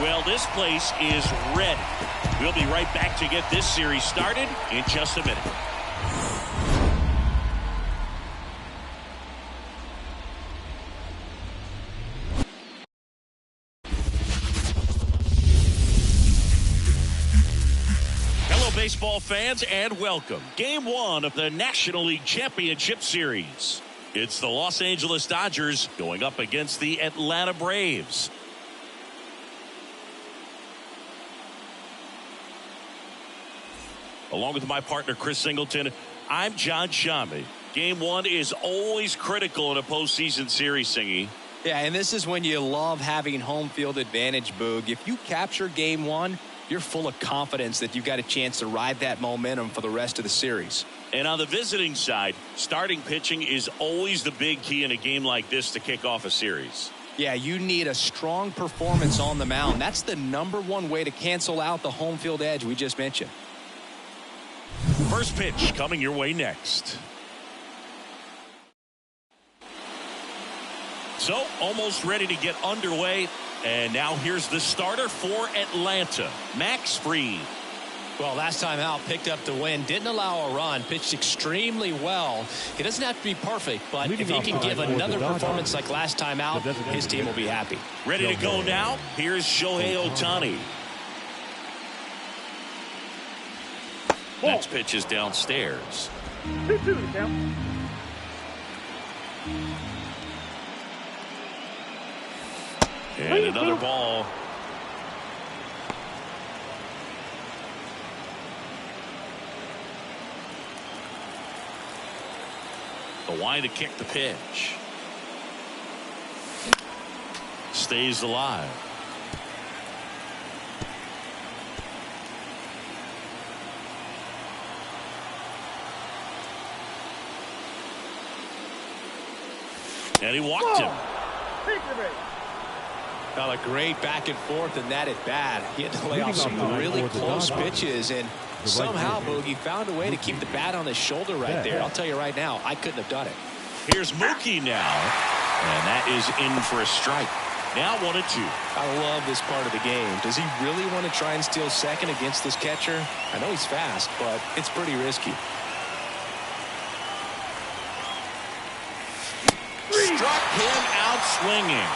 Well, this place is ready. We'll be right back to get this series started in just a minute. Hello, baseball fans, and welcome. Game 1 of the National League Championship Series. It's the Los Angeles Dodgers going up against the Atlanta Braves. Along with my partner, Chris Singleton, I'm John Shammy. Game 1 is always critical in a postseason series, Singy. Yeah, and this is when you love having home field advantage, Boog. If you capture Game 1, you're full of confidence that you've got a chance to ride that momentum for the rest of the series. And on the visiting side, starting pitching is always the big key in a game like this to kick off a series. Yeah, you need a strong performance on the mound. That's the #1 way to cancel out the home field edge we just mentioned. First pitch coming your way next. So, almost ready to get underway. And now here's the starter for Atlanta, Max Fried. Well, last time out, picked up the win, didn't allow a run, pitched extremely well. He doesn't have to be perfect, but if he can give another performance like last time out, his team will be happy. Ready to go now? Here's Shohei Ohtani. Next pitch is downstairs. And another ball. The line to kick the pitch. Stays alive. And he walked him. Well, a great back and forth in that at bat. He had to lay off some really close pitches, and somehow Boogie found a way to keep the bat on his shoulder right there. I'll tell you right now, I couldn't have done it. Here's Mookie now, and that is in for a strike. Now 1-2. I love this part of the game. Does he really want to try and steal second against this catcher? I know he's fast, but it's pretty risky. Struck him out swinging.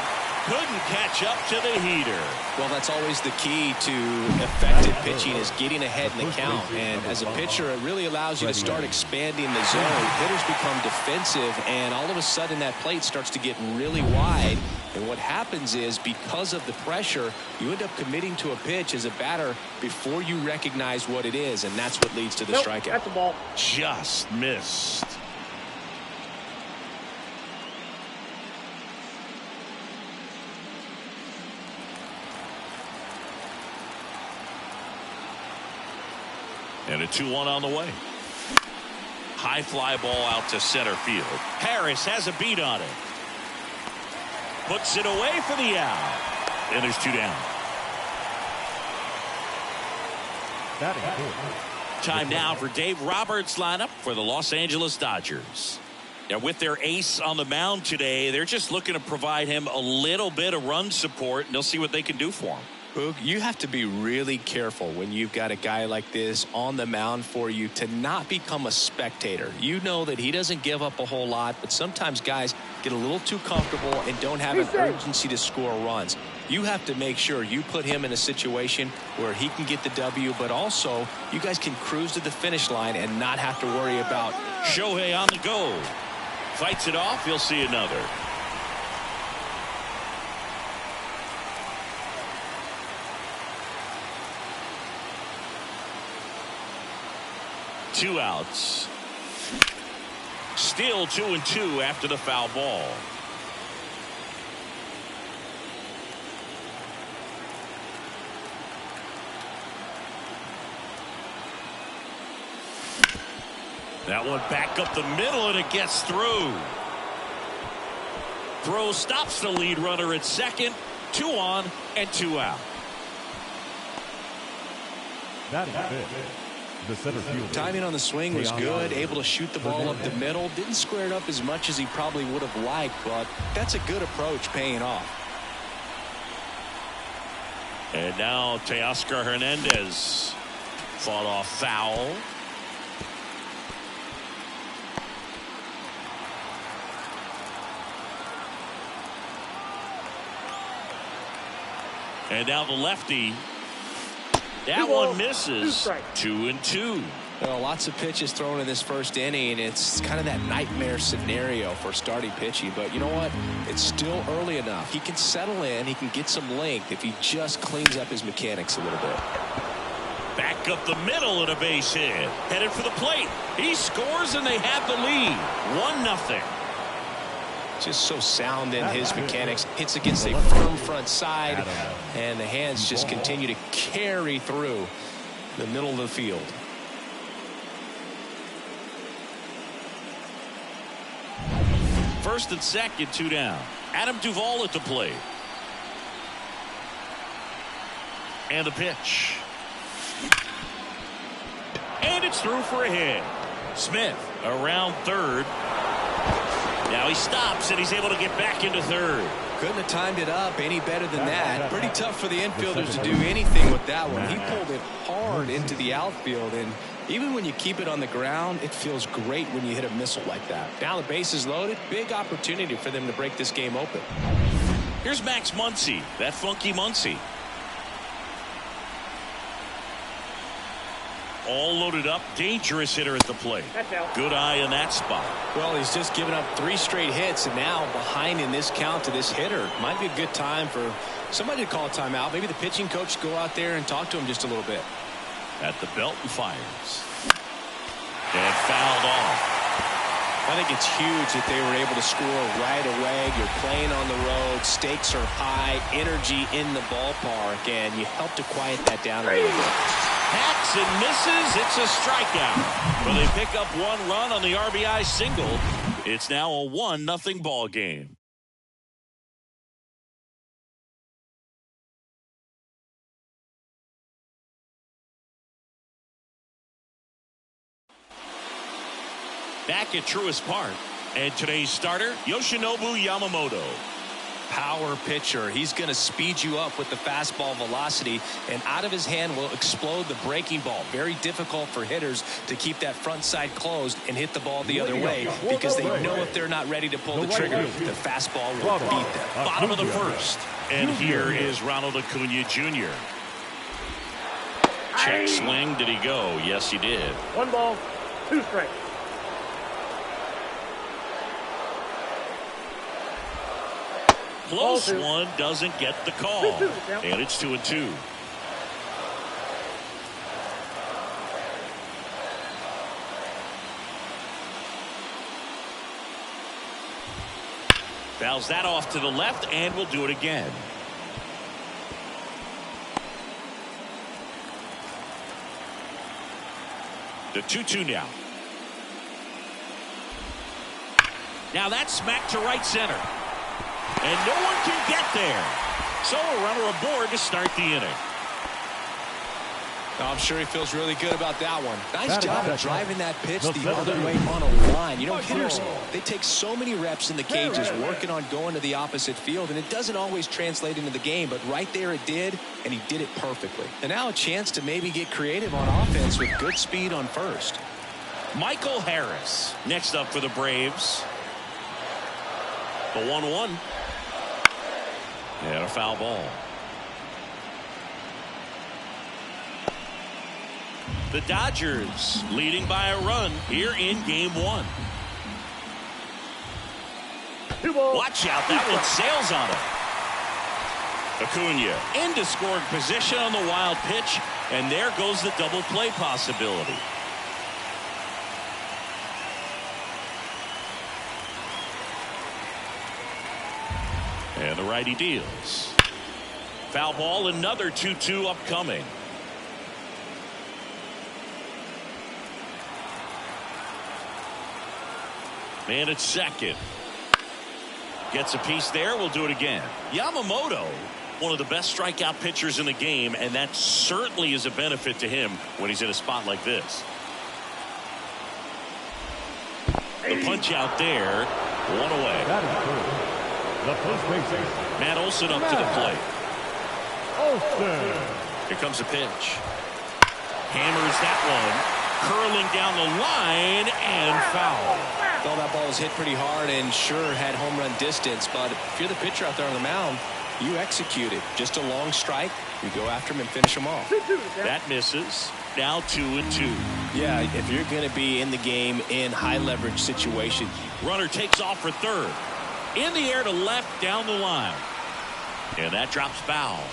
Couldn't catch up to the heater. Well, that's always the key to effective pitching, is getting ahead in the count. And as a pitcher, it really allows you to start expanding the zone. Hitters become defensive, and all of a sudden that plate starts to get really wide. And what happens is, because of the pressure, you end up committing to a pitch as a batter before you recognize what it is, and that's what leads to the strikeout. That's a ball. Just missed. And a 2-1 on the way. High fly ball out to center field. Harris has a beat on it. Puts it away for the out. And there's 2 down. Time now for Dave Roberts' lineup for the Los Angeles Dodgers. Now, with their ace on the mound today, they're just looking to provide him a little bit of run support, and they'll see what they can do for him. Boog, you have to be really careful when you've got a guy like this on the mound for you to not become a spectator. You know that he doesn't give up a whole lot, but sometimes guys get a little too comfortable and don't have an urgency to score runs. You have to make sure you put him in a situation where he can get the W, but also you guys can cruise to the finish line and not have to worry about. Shohei on the go. Fights it off. He'll see another. Two outs. Still 2-2 after the foul ball. That one back up the middle, and it gets through. Throw stops the lead runner at second. 2 on and 2 out. That is it. The center field. Timing on the swing was good, able to shoot the ball up the middle. Didn't square it up as much as he probably would have liked, but that's a good approach paying off. And now Teoscar Hernandez fought off foul. And now the lefty. That one misses. 2-2. Well, lots of pitches thrown in this first inning. It's kind of that nightmare scenario for starting pitching. But you know what? It's still early enough. He can settle in. He can get some length if he just cleans up his mechanics a little bit. Back up the middle and a base hit. Headed for the plate. He scores and they have the lead. 1-0. Just so sound in his mechanics. Hits against a firm front side. And the hands just continue to carry through the middle of the field. First and second, 2 down. Adam Duvall at the plate. And the pitch. And it's through for a hit. Smith around third. Now he stops and he's able to get back into third. Couldn't have timed it up any better than that. Pretty tough for the infielders to do anything with that one. He pulled it hard into the outfield, and even when you keep it on the ground, it feels great when you hit a missile like that. Now the base is loaded. Big opportunity for them to break this game open. Here's Max Muncy, that funky Muncy. All loaded up, dangerous hitter at the plate. Good eye in that spot. Well, he's just given up 3 straight hits, and now behind in this count to this hitter. Might be a good time for somebody to call a timeout. Maybe the pitching coach go out there and talk to him just a little bit. At the belt and fires. And fouled off. I think it's huge that they were able to score right away. You're playing on the road. Stakes are high. Energy in the ballpark. And you help to quiet that down a little bit. Hacks and misses. It's a strikeout. But they pick up 1 run on the RBI single. It's now a 1-0 ball game. Back at Truist Park. And today's starter, Yoshinobu Yamamoto. Power pitcher. He's going to speed you up with the fastball velocity, and out of his hand will explode the breaking ball. Very difficult for hitters to keep that front side closed and hit the ball the other way, because they know if they're not ready to pull the trigger, the fastball will beat them. Bottom of the first. And here is Ronald Acuna Jr. Check swing. Did he go? Yes, he did. 1 ball, 2 strikes. Close one, doesn't get the call. And it's 2-2. Fouls that off to the left, and we'll do it again. The 2-2 now. Now that's smacked to right center. And no one can get there. So a runner aboard to start the inning. I'm sure he feels really good about that one. Nice job of driving that pitch the other way on a line. You know, hitters, they take so many reps in the cages working on going to the opposite field, and it doesn't always translate into the game, but right there it did, and he did it perfectly. And now a chance to maybe get creative on offense with good speed on first. Michael Harris next up for the Braves. The 1-1. And a foul ball. The Dodgers leading by a run here in game 1. Watch out, that one sails on it. Acuna into scoring position on the wild pitch, and there goes the double play possibility. And the righty deals. Foul ball, another 2-2 upcoming. Man at second. Gets a piece there. We'll do it again. Yamamoto, one of the best strikeout pitchers in the game, and that certainly is a benefit to him when he's in a spot like this. The punch out there. 1 away. That is true. The first baseman. Matt Olson up to the plate. Olsen. Here comes a pitch. Hammers that one. Curling down the line and foul. Well, that ball was hit pretty hard and sure had home run distance, but if you're the pitcher out there on the mound, you execute it. Just a long strike. You go after him and finish him off. That misses. Now 2-2. Yeah, if you're going to be in the game in high leverage situations. Runner takes off for third. In the air to left down the line. And that drops foul.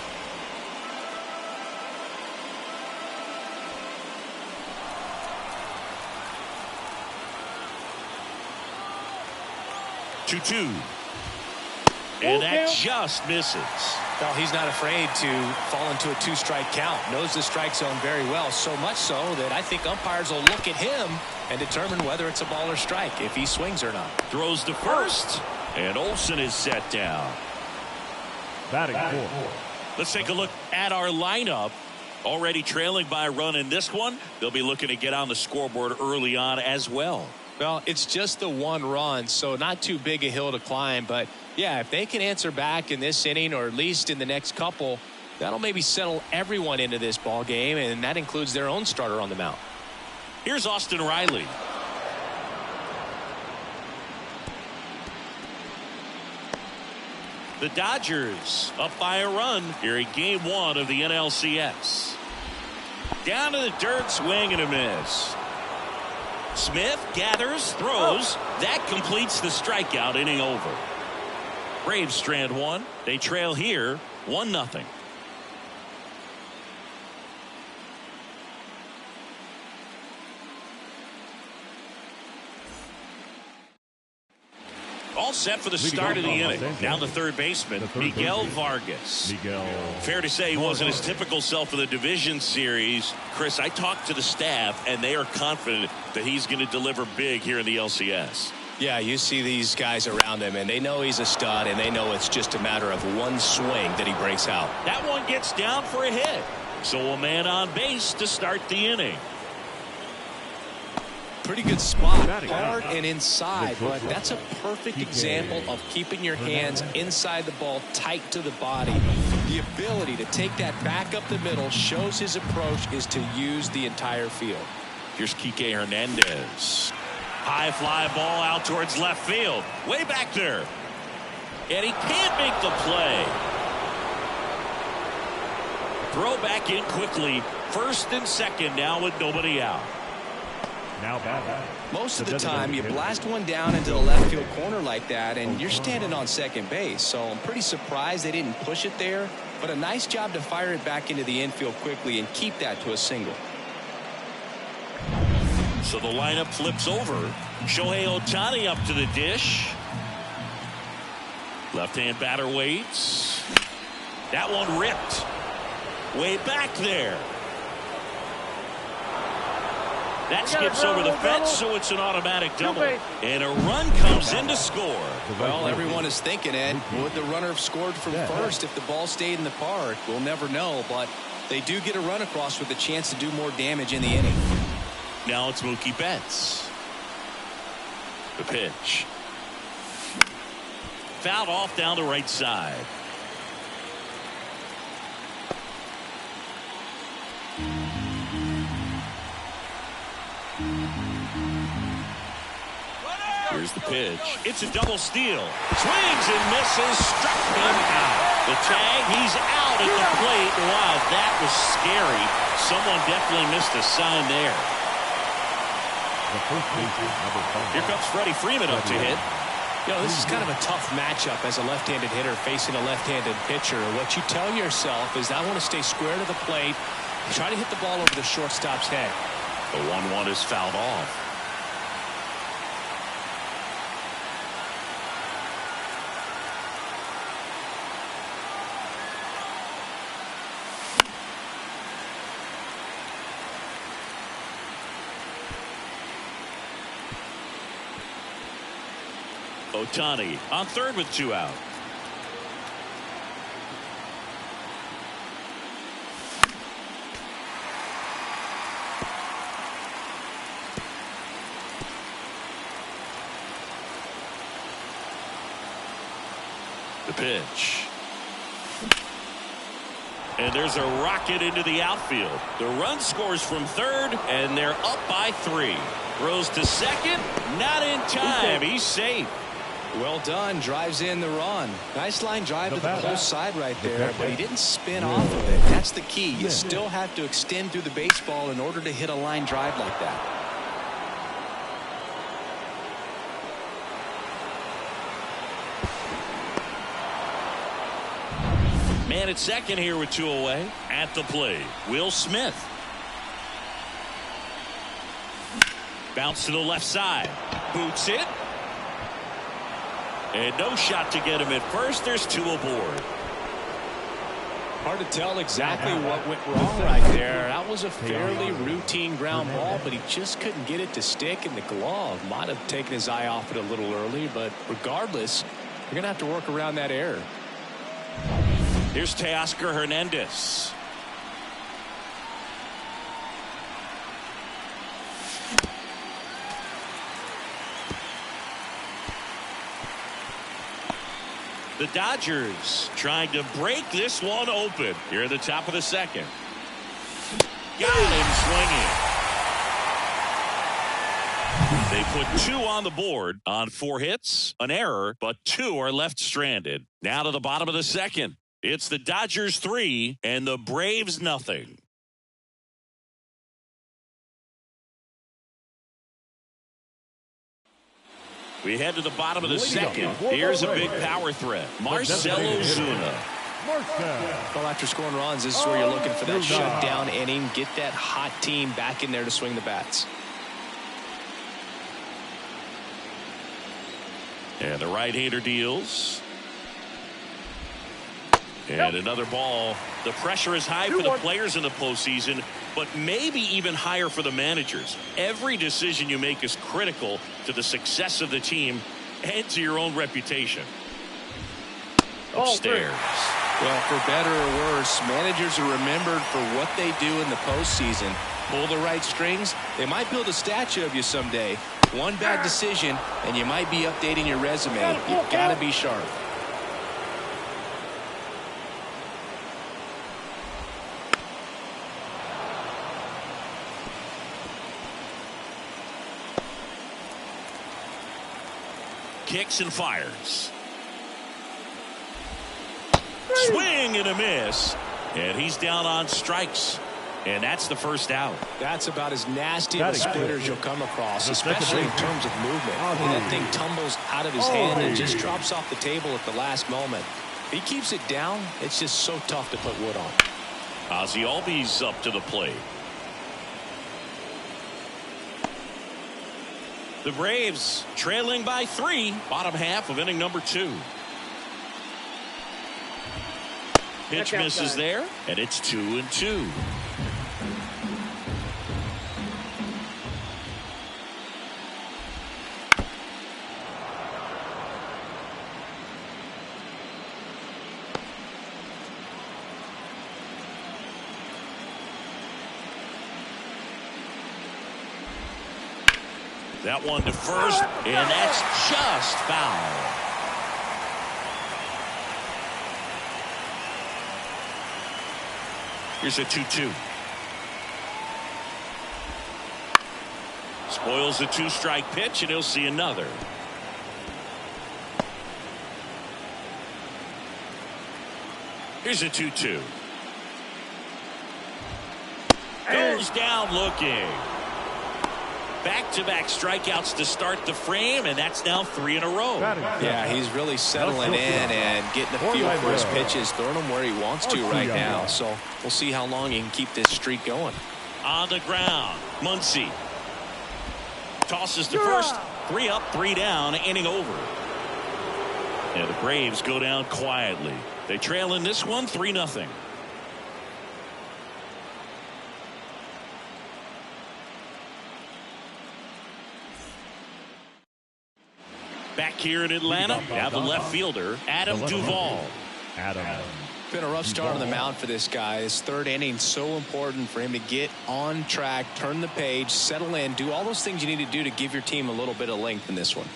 Two. And that just misses. Well, he's not afraid to fall into a two-strike count. Knows the strike zone very well, so much so that I think umpires will look at him and determine whether it's a ball or strike, if he swings or not. Throws to first, and Olsen is set down. Batting fourth. Let's take a look at our lineup. Already trailing by a run in this one. They'll be looking to get on the scoreboard early on as well. Well, it's just the one run, so not too big a hill to climb. But, yeah, if they can answer back in this inning or at least in the next couple, that'll maybe settle everyone into this ball game, and that includes their own starter on the mound. Here's Austin Riley. The Dodgers up by a run here in game one of the NLCS. Down to the dirt, swing and a miss. Smith gathers, throws. That completes the strikeout, inning over. Braves strand one. They trail here 1-0. All set for the start of the inning. Down the third baseman, Miguel Vargas. Fair to say he wasn't his typical self in the division series. Chris, I talked to the staff, and they are confident that he's going to deliver big here in the LCS. Yeah, you see these guys around him, and they know he's a stud, and they know it's just a matter of one swing that he breaks out. That one gets down for a hit. So a man on base to start the inning. Pretty good spot, hard and inside, but that's a perfect example of keeping your hands inside the ball, tight to the body. The ability to take that back up the middle shows his approach is to use the entire field. Here's Kike Hernandez. High fly ball out towards left field. Way back there. And he can't make the play. Throw back in quickly. First and second now with nobody out. Now batting. Most of the time you blast one down into the left field corner like that and you're standing on second base, so I'm pretty surprised they didn't push it there, but a nice job to fire it back into the infield quickly and keep that to a single. So the lineup flips over. Shohei Ohtani up to the dish. Left-hand batter waits. That one ripped way back there. That skips over the fence, so it's an automatic double. And a run comes in to score. Well, everyone is thinking, Ed, would the runner have scored from first if the ball stayed in the park? We'll never know, but they do get a run across with a chance to do more damage in the inning. Now it's Mookie Betts. The pitch. Fouled off down the right side. Here's the pitch. It's a double steal. Swings and misses. Struck him out. The tag, he's out at the plate. Wow, that was scary. Someone definitely missed a sign there. Here comes Freddie Freeman up to hit. You know, this is kind of a tough matchup as a left-handed hitter facing a left-handed pitcher. What you tell yourself is I want to stay square to the plate, try to hit the ball over the shortstop's head. The 1-1 is fouled off. Ohtani on third with 2 out. The pitch. And there's a rocket into the outfield. The run scores from third, and they're up by 3. Throws to second. Not in time. He's safe. Well done. Drives in the run. Nice line drive to the close side right there, but he didn't spin off of it. That's the key. You still have to extend through the baseball in order to hit a line drive like that. Man at second here with 2 away. At the plate, Will Smith. Bounce to the left side. Boots it. And no shot to get him at first. There's 2 aboard. Hard to tell exactly what went wrong right there. That was a fairly routine ground ball, but he just couldn't get it to stick in the glove. Might have taken his eye off it a little early, but regardless, you're going to have to work around that error. Here's Teoscar Hernandez. The Dodgers trying to break this one open here at the top of the second. Got him swinging. They put 2 on the board on 4 hits, an error, but 2 are left stranded. Now to the bottom of the second. It's the Dodgers 3 and the Braves nothing. We head to the bottom of the second. Here's a big power threat. Marcell Ozuna. Well, after scoring runs, this is where you're looking for that shutdown inning. Get that hot team back in there to swing the bats. And the right-hander deals. And another ball. The pressure is high for the players in the postseason, but maybe even higher for the managers. Every decision you make is critical to the success of the team and to your own reputation. Upstairs. Well, for better or worse, managers are remembered for what they do in the postseason. Pull the right strings, they might build a statue of you someday. One bad decision, and you might be updating your resume. You've got to be sharp. Kicks and fires. Swing and a miss. And he's down on strikes. And that's the first out. That's about as nasty of a splitter as you'll come across, especially in terms of movement. And that thing tumbles out of his hand and just drops off the table at the last moment. If he keeps it down, it's just so tough to put wood on. Ozzie Albies up to the plate. The Braves trailing by 3, bottom half of inning number 2. Pitch misses there, and it's 2-2. That one to first, and that's just foul. Here's a 2-2. Spoils the 2-strike pitch, and he'll see another. Here's a 2-2. Goes down looking. Back-to-back strikeouts to start the frame, and that's now 3 in a row. Yeah, he's really settling in and getting a feel for his pitches, throwing them where he wants to right now. So we'll see how long he can keep this streak going. On the ground, Muncy tosses to first. 3 up, 3 down, inning over. And the Braves go down quietly. They trail in this one 3-0. Back here in Atlanta, now the left fielder, Adam Duvall. Been a rough start on the mound for this guy. His third inning so important for him to get on track, turn the page, settle in, do all those things you need to do to give your team a little bit of length in this one.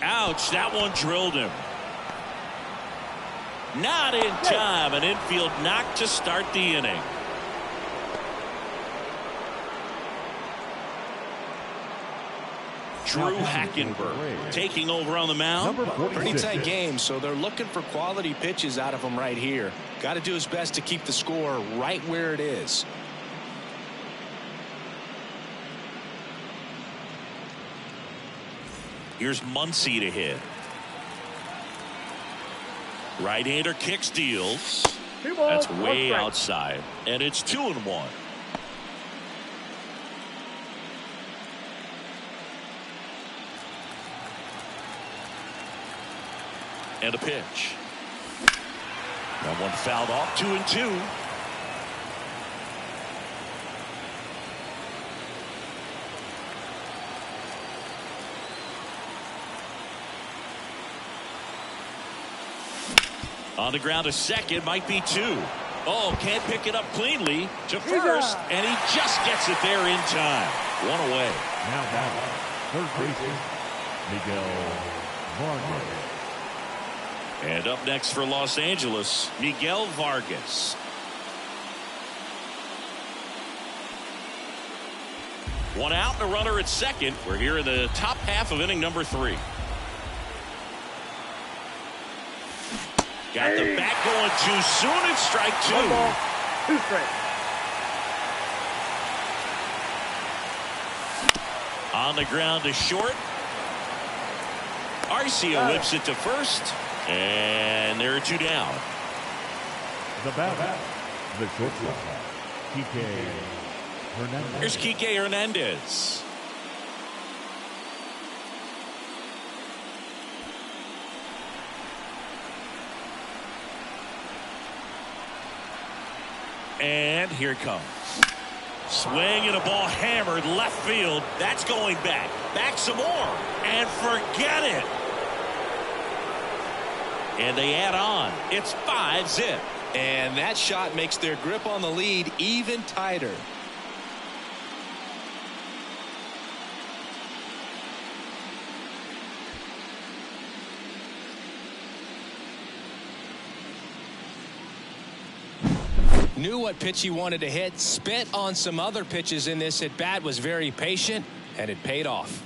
Ouch, that one drilled him. Not in time. An infield knock to start the inning. Drew Hackenberg taking over on the mound. Pretty tight game, so they're looking for quality pitches out of him right here. Got to do his best to keep the score right where it is. Here's Muncy to hit. Right-hander kicks, deals. That's way outside, and it's 2-1. And a pitch. That one fouled off. 2-2. On the ground to second, might be 2. Oh, can't pick it up cleanly to first, and he just gets it there in time. One away. Now batting, third baseman, Miguel Vargas. And up next for Los Angeles, Miguel Vargas. One out and a runner at second. We're here in the top half of inning number 3. Got the bat going too soon and strike 2. 1 ball, 2 strikes. On the ground to short. Arcia whips it to first. And there are 2 down. The batter, the shortstop, Kike Hernandez. Here's Kike Hernandez. And here it comes. Swing and a ball hammered left field. That's going back. Back some more. And forget it. And they add on. It's 5-zip. And that shot makes their grip on the lead even tighter. Knew what pitch he wanted to hit. Spit on some other pitches in this at bat. Was very patient, and it paid off.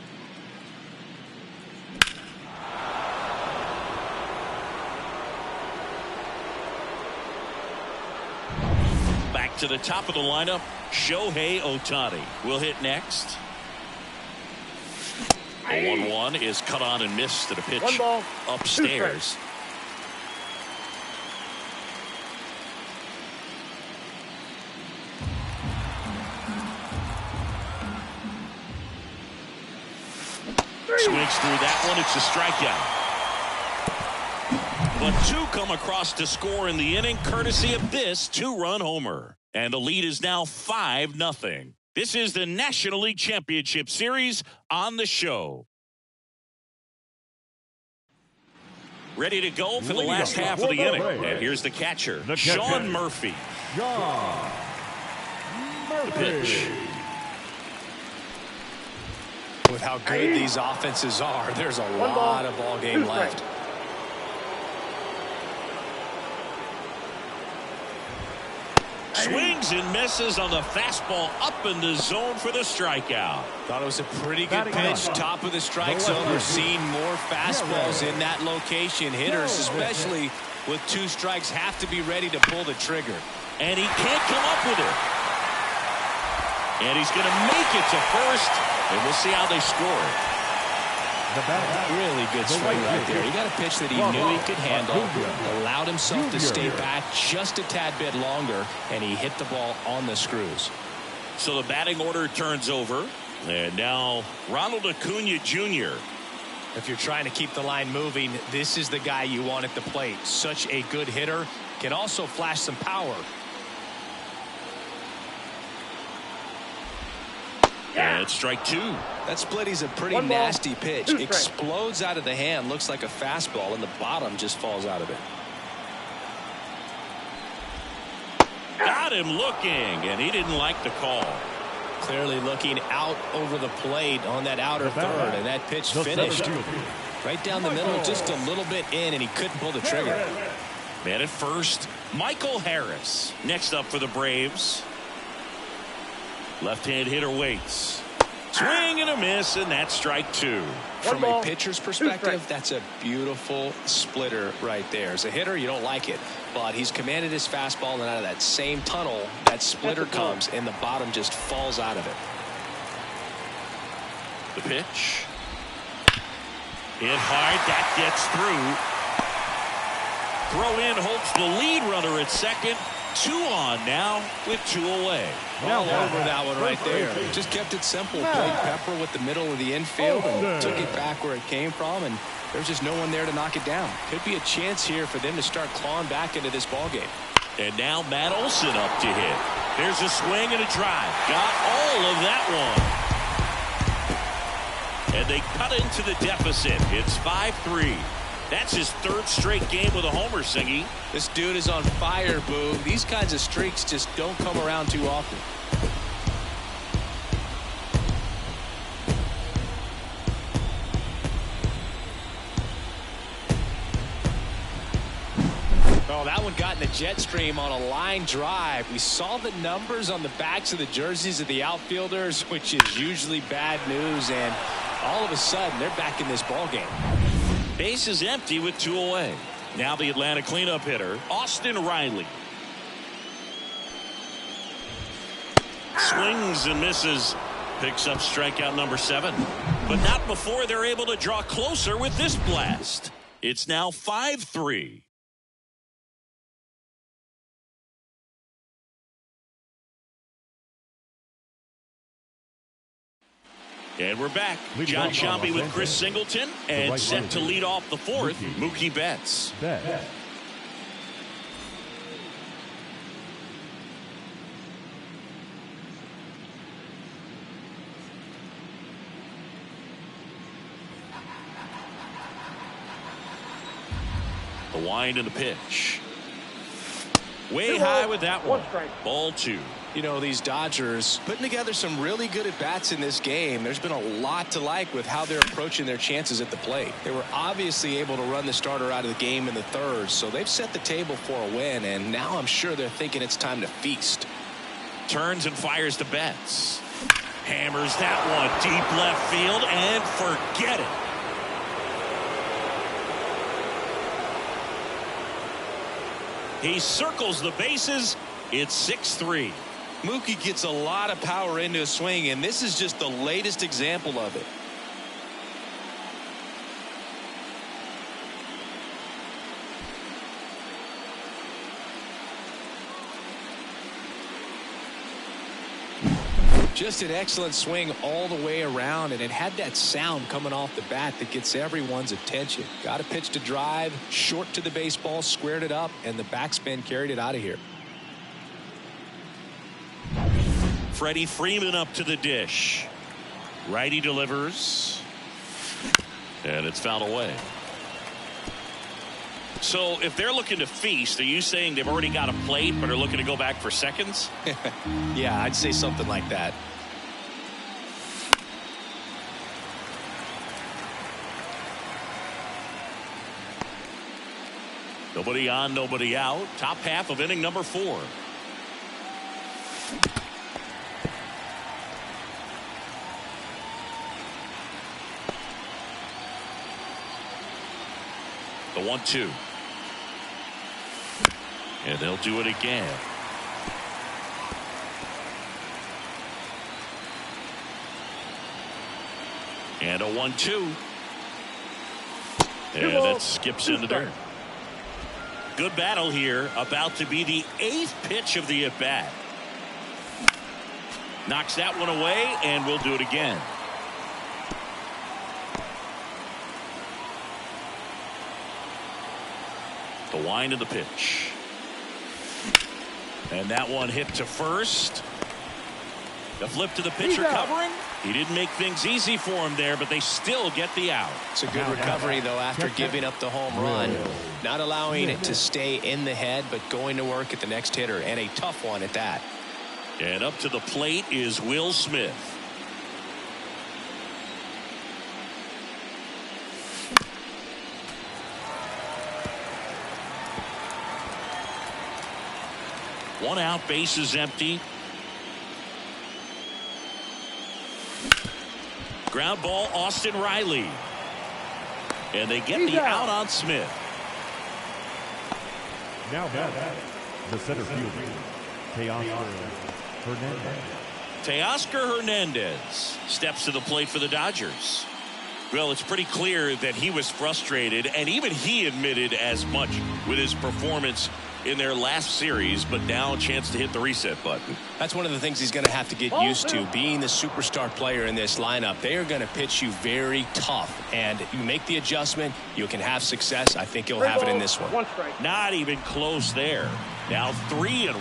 Back to the top of the lineup, Shohei Ohtani will hit next. A 1-1 is cut on and missed at a pitch 1 ball, 2 upstairs. strikes. Swings through that one. It's a strikeout. But 2 come across to score in the inning, courtesy of this 2-run homer. And the lead is now 5-0. This is the National League Championship Series on the show. Ready to go for the last half of the inning. And here's the catcher, Sean Murphy. The pitch. With how good these offenses are, there's a lot of ball game left. Swings and misses on the fastball up in the zone for the strikeout. Thought it was a pretty good pitch. Top of the strike zone. We're seeing more fastballs in that location. Hitters, especially with 2 strikes, have to be ready to pull the trigger. And he can't come up with it. And he's going to make it to first. And we'll see how they score. Really good swing right there. He got a pitch that he knew he could handle, allowed himself to stay back just a tad bit longer, and he hit the ball on the screws. So the batting order turns over, and now Ronald Acuna Jr. If you're trying to keep the line moving, this is the guy you want at the plate. Such a good hitter, can also flash some power. And it's strike 2. That split is a pretty nasty pitch. Explodes out of the hand, looks like a fastball, and the bottom just falls out of it. Got him looking, and he didn't like the call. Clearly looking out over the plate on that outer third, and that pitch finished right down the middle, just a little bit in, and he couldn't pull the trigger. Man at first, Michael Harris. Next up for the Braves. Left-hand hitter waits. Swing and a miss, and that's strike 2. From a pitcher's perspective, that's a beautiful splitter right there. As a hitter, you don't like it, but he's commanded his fastball, and out of that same tunnel, that splitter comes, and the bottom just falls out of it. The pitch. Hit hard. That gets through. Throw in holds the lead runner at second. 2 on now with 2 away. All over that one right there. Just kept it simple. Played Pepper with the middle of the infield and took it back where it came from, and there's just no one there to knock it down. Could be a chance here for them to start clawing back into this ballgame. And now Matt Olson up to hit. There's a swing and a drive. Got all of that one. And they cut into the deficit. It's 5-3. That's his 3rd straight game with a homer, Singy. This dude is on fire, Boo. These kinds of streaks just don't come around too often. Oh, that one got in the jet stream on a line drive. We saw the numbers on the backs of the jerseys of the outfielders, which is usually bad news, and all of a sudden they're back in this ballgame. Base is empty with 2 away. Now the Atlanta cleanup hitter, Austin Riley. Swings and misses. Picks up strikeout number 7. But not before they're able to draw closer with this blast. It's now 5-3. And we're back. John Sciambi with Chris Singleton, and set to lead off the 4th, Mookie Betts. The wind and the pitch. Way high with that one. Ball 2. You know, these Dodgers putting together some really good at-bats in this game. There's been a lot to like with how they're approaching their chances at the plate. They were obviously able to run the starter out of the game in the 3rd, so they've set the table for a win, and now I'm sure they're thinking it's time to feast. Turns and fires to Betts. Hammers that one deep left field, and forget it. He circles the bases. It's 6-3. Mookie gets a lot of power into a swing, and this is just the latest example of it. Just an excellent swing all the way around, and it had that sound coming off the bat that gets everyone's attention. Got a pitch to drive, short to the baseball, squared it up, and the backspin carried it out of here. Freddie Freeman up to the dish. Righty delivers. And it's fouled away. So if they're looking to feast, are you saying they've already got a plate but are looking to go back for seconds? Yeah, I'd say something like that. Nobody on, nobody out. Top half of inning number 4. The 1-2. And they'll do it again. And a 1-2. And that skips in the dirt. Good battle here. About to be the 8th pitch of the at-bat. Knocks that one away, and we'll do it again. The wind of the pitch. And that one hit to first. The flip to the pitcher covering. He didn't make things easy for him there, but they still get the out. It's a good recovery, though, after giving up the home run. Not allowing it to stay in the head, but going to work at the next hitter, and a tough one at that. And up to the plate is Will Smith. One out, bases empty. Ground ball, Austin Riley. And they get the out on Smith. Now back, the center fielder, Teoscar Hernandez. Teoscar Hernandez steps to the plate for the Dodgers. Well, it's pretty clear that he was frustrated, and even he admitted as much with his performance in their last series, but now a chance to hit the reset button. That's one of the things he's going to have to get used to, being the superstar player in this lineup. They are going to pitch you very tough, and you make the adjustment, you can have success. I think he'll have it in this one. One strike. Not even close there. Now 3-1.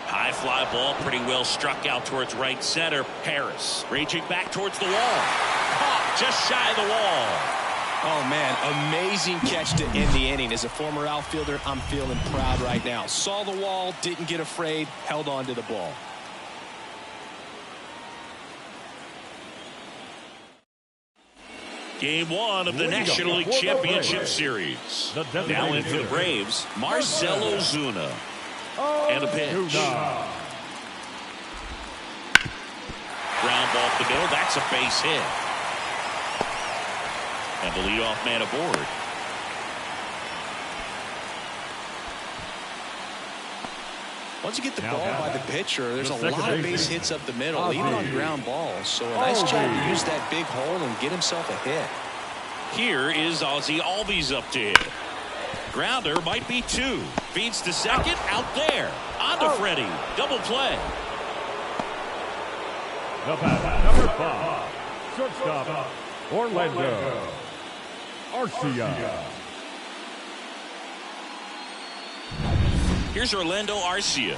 High fly ball, pretty well struck out towards right center. Harris reaching back towards the wall. Caught just shy of the wall. Oh, man, amazing catch to end the inning. As a former outfielder, I'm feeling proud right now. Saw the wall, didn't get afraid, held on to the ball. Game 1 of the National League Championship Series. Now in for the Braves, Marcell Ozuna. And a pitch. Ground ball up the middle. That's a base hit. And the leadoff man aboard. Once you get the ball by the pitcher, there's a lot of base hits up the middle, even on ground balls. So a nice job to use that big hole and get himself a hit. Here is Ozzy Albies up to hit. Grounder might be 2. Feeds to second. Out there. On to Freddie. Double play. The bat, number 5, shortstop, Orlando Arcia. Here's Orlando Arcia.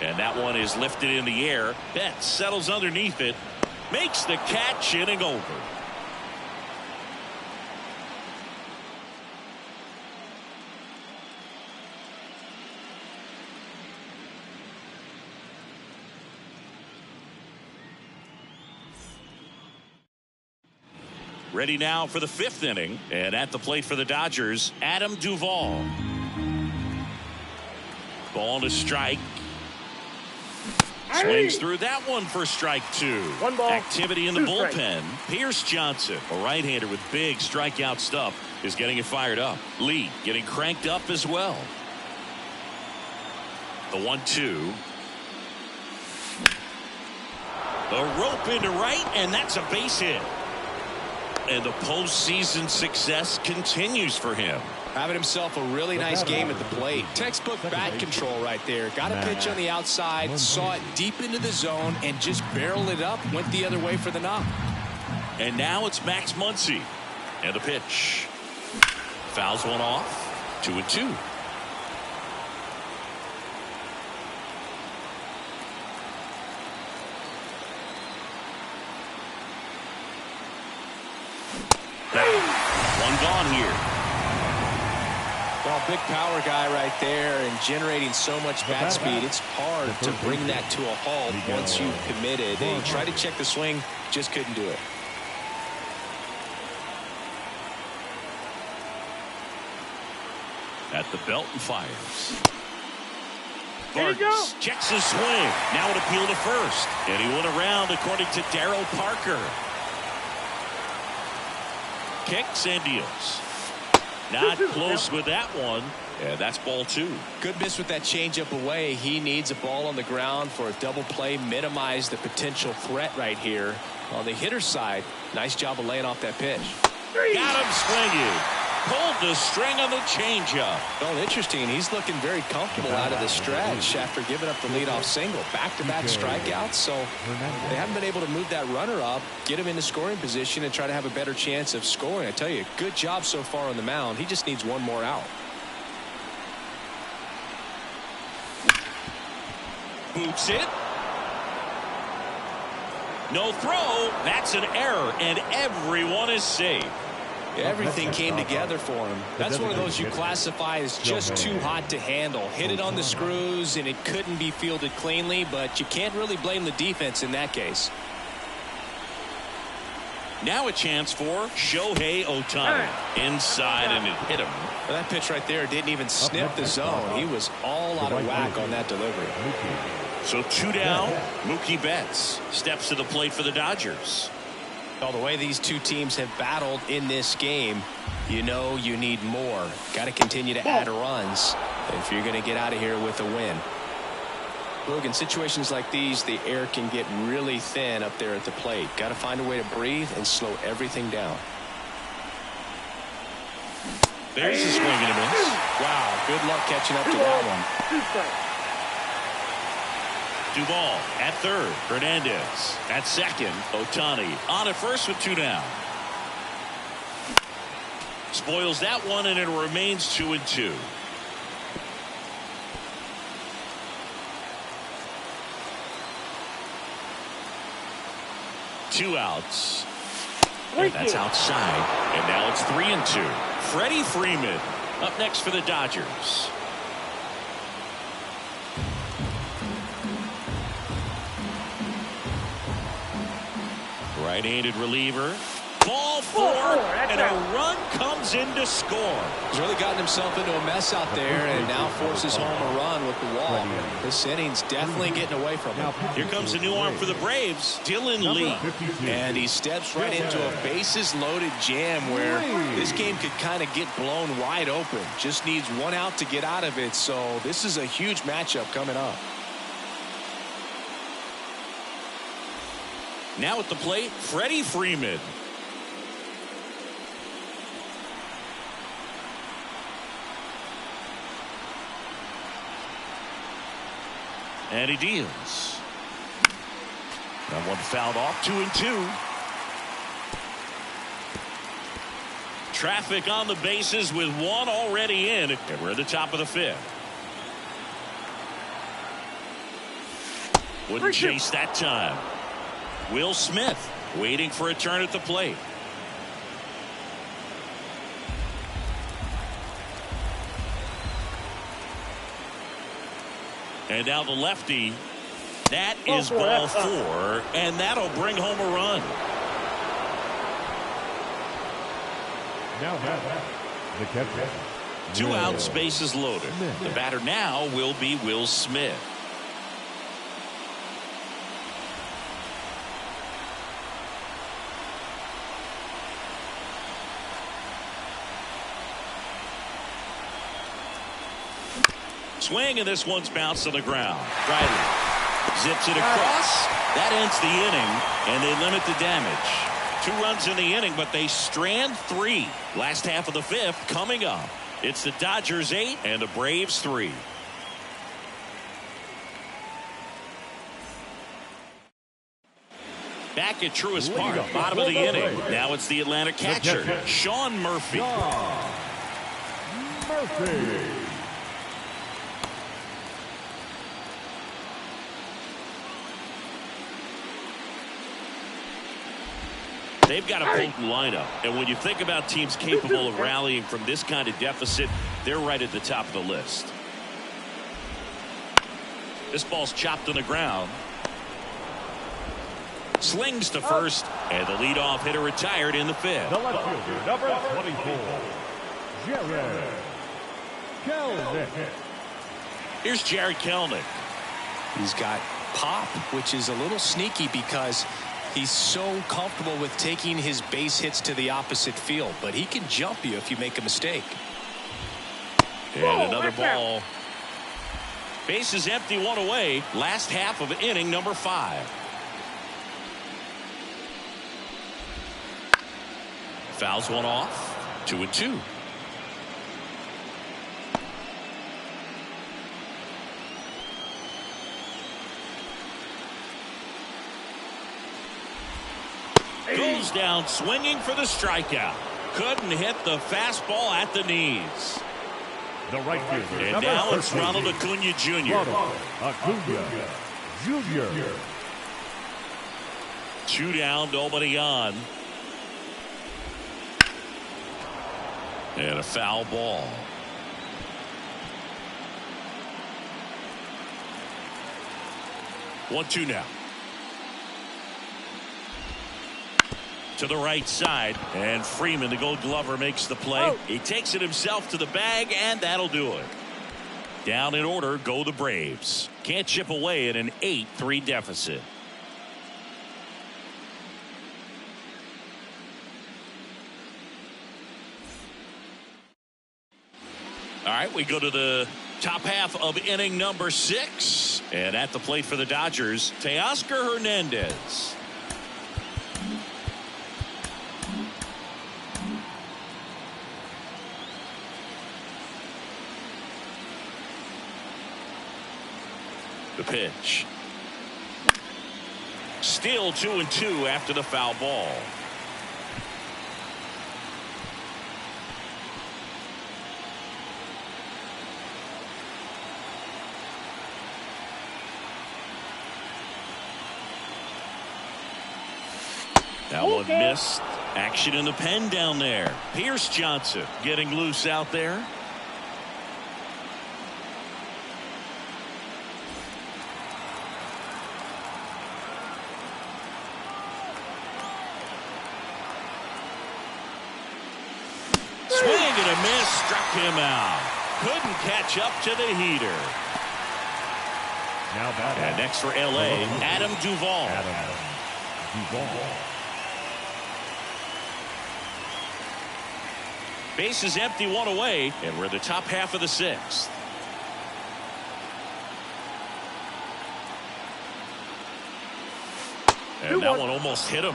And that one is lifted in the air. Betts settles underneath it. Makes the catch, inning over. Ready now for the 5th inning. And at the plate for the Dodgers, Adam Duvall. Ball to strike. Swings through that one for strike 2. One ball, activity in the 2 bullpen. strikes. Pierce Johnson, a right-hander with big strikeout stuff, is getting it fired up. Lee getting cranked up as well. The 1-2. The rope into right, and that's a base hit. And the postseason success continues for him. Having himself a really nice game at the plate. Textbook bat control right there. Got a pitch on the outside, saw it deep into the zone, and just barreled it up, went the other way for the knock. And now it's Max Muncy. And the pitch. Fouls one off. 2-2. One gone here. Well, big power guy right there and generating so much bat speed. It's hard to bring that to a halt once you've committed. And he tried to check the swing, just couldn't do it. At the belt and fires. Barnes checks his swing. Now an appeal to first. And he went around according to Darryl Parker. Kicks and deals. Not close with that one. And that's ball 2. Good miss with that changeup away. He needs a ball on the ground for a double play. Minimize the potential threat right here. On the hitter's side, nice job of laying off that pitch. Got him swinging. Pulled the string on the changeup. Well, interesting. He's looking very comfortable out of the stretch after giving up the leadoff single. Back-to-back strikeouts, so they haven't been able to move that runner up, get him into scoring position, and try to have a better chance of scoring. I tell you, good job so far on the mound. He just needs one more out. Boots it. No throw. That's an error, and everyone is safe. Everything came together for him. That's one of those you classify as just too hot to handle. Hit it on the screws, and it couldn't be fielded cleanly, but you can't really blame the defense in that case. Now a chance for Shohei Ohtani. Inside, and it hit him. Well, that pitch right there didn't even sniff the zone. He was all out of whack on that delivery. So 2 down. Mookie Betts steps to the plate for the Dodgers. Well, the way these two teams have battled in this game, you know you need more. Got to continue to add runs if you're going to get out of here with a win. Look, in situations like these, the air can get really thin up there at the plate. Got to find a way to breathe and slow everything down. There's a swing and a miss. Wow, good luck catching up to that one. 2 strikes. Duvall at third. Hernandez at second. Ohtani on at first with 2 down. Spoils that one, and it remains 2-2. Two outs. And that's outside. And now it's 3-2. Freddie Freeman up next for the Dodgers. Right-handed reliever. Ball 4, and a run comes in to score. He's really gotten himself into a mess out there and now forces home a run with the wall. This inning's definitely getting away from him. Here comes a new arm for the Braves, Dylan Lee. And he steps right into a bases-loaded jam where this game could kind of get blown wide open. Just needs 1 out to get out of it, so this is a huge matchup coming up. Now at the plate, Freddie Freeman. And he deals. That one fouled off. 2-2. Traffic on the bases with 1 already in. And we're at the top of the 5th. Wouldn't chase that time. Will Smith waiting for a turn at the plate. And now the lefty. That is ball 4, and that'll bring home a run. Now the catcher. 2 outs, bases loaded. The batter now will be Will Smith. Swing, and this one's bounced to the ground. Riley zips it across. That ends the inning, and they limit the damage. 2 runs in the inning, but they strand 3. Last half of the 5th coming up. It's the Dodgers 8 and the Braves 3. Back at Truist Park, bottom of the inning. Now it's the Atlanta catcher, Sean Murphy. They've got a potent lineup, and when you think about teams capable of rallying from this kind of deficit, they're right at the top of the list. This ball's chopped on the ground. Slings to first, and the leadoff hitter retired in the 5th. The left fielder, number 24, Jared Kelenic. Here's Jared Kelenic. He's got pop, which is a little sneaky because he's so comfortable with taking his base hits to the opposite field, but he can jump you if you make a mistake. And another ball. Base is empty, 1 away. Last half of inning number 5. Fouls one off. 2-2. Goes down swinging for the strikeout. Couldn't hit the fastball at the knees. The right fielder. And now it's Ronald Acuna Jr. Acuna Jr. 2 down, nobody on. And a foul ball. One, 2 now. to the right side, and Freeman, the Gold Glover, makes the play. He takes it himself to the bag, and that'll do it. Down in order go the Braves. Can't chip away at an 8-3 deficit. All right, we go to the top half of inning number 6. And at the plate for the Dodgers, Teoscar Hernandez. The pitch. Still 2-2 after the foul ball. That one missed. Action in the pen down there. Pierce Johnson getting loose out there. Swing and a miss, struck him out. Couldn't catch up to the heater. Now batting. And next for LA, Adam Duvall. Base is empty, one away, and we're in the top half of the 6th. And that one almost hit him.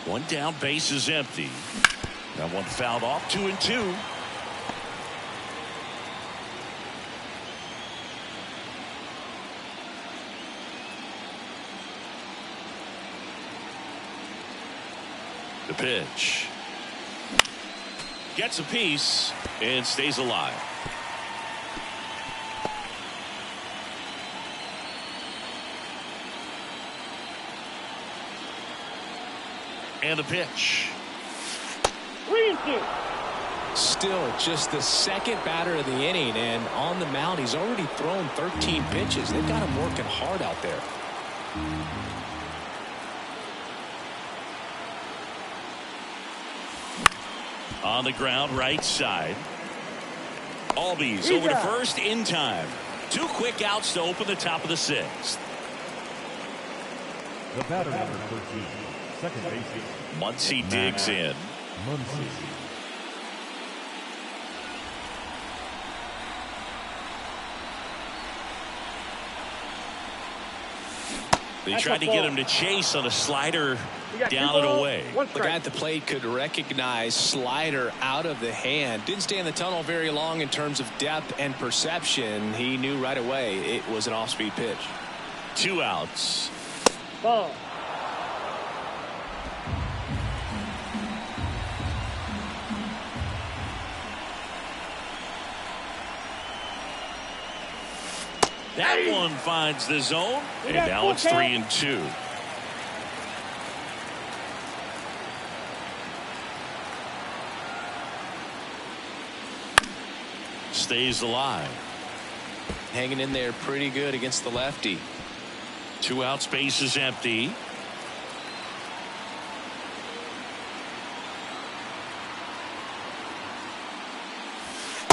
One down, base is empty. That one fouled off, 2-2. The pitch. Gets a piece and stays alive. And the pitch. 3-2. Still just the second batter of the inning, and on the mound he's already thrown 13 pitches. They've got him working hard out there. On the ground, right side. Albies over to first in time. 2 quick outs to open the top of the 6th. The batter number 13, second baseman. Muncy digs in. They tried to get him to chase on a slider down and away. The guy at the plate could recognize slider out of the hand. Didn't stay in the tunnel very long in terms of depth and perception. He knew right away it was an off-speed pitch. 2 outs. Ball. That one finds the zone, and now it's 3-2. Stays alive. Hanging in there pretty good against the lefty. 2 outs, base is empty.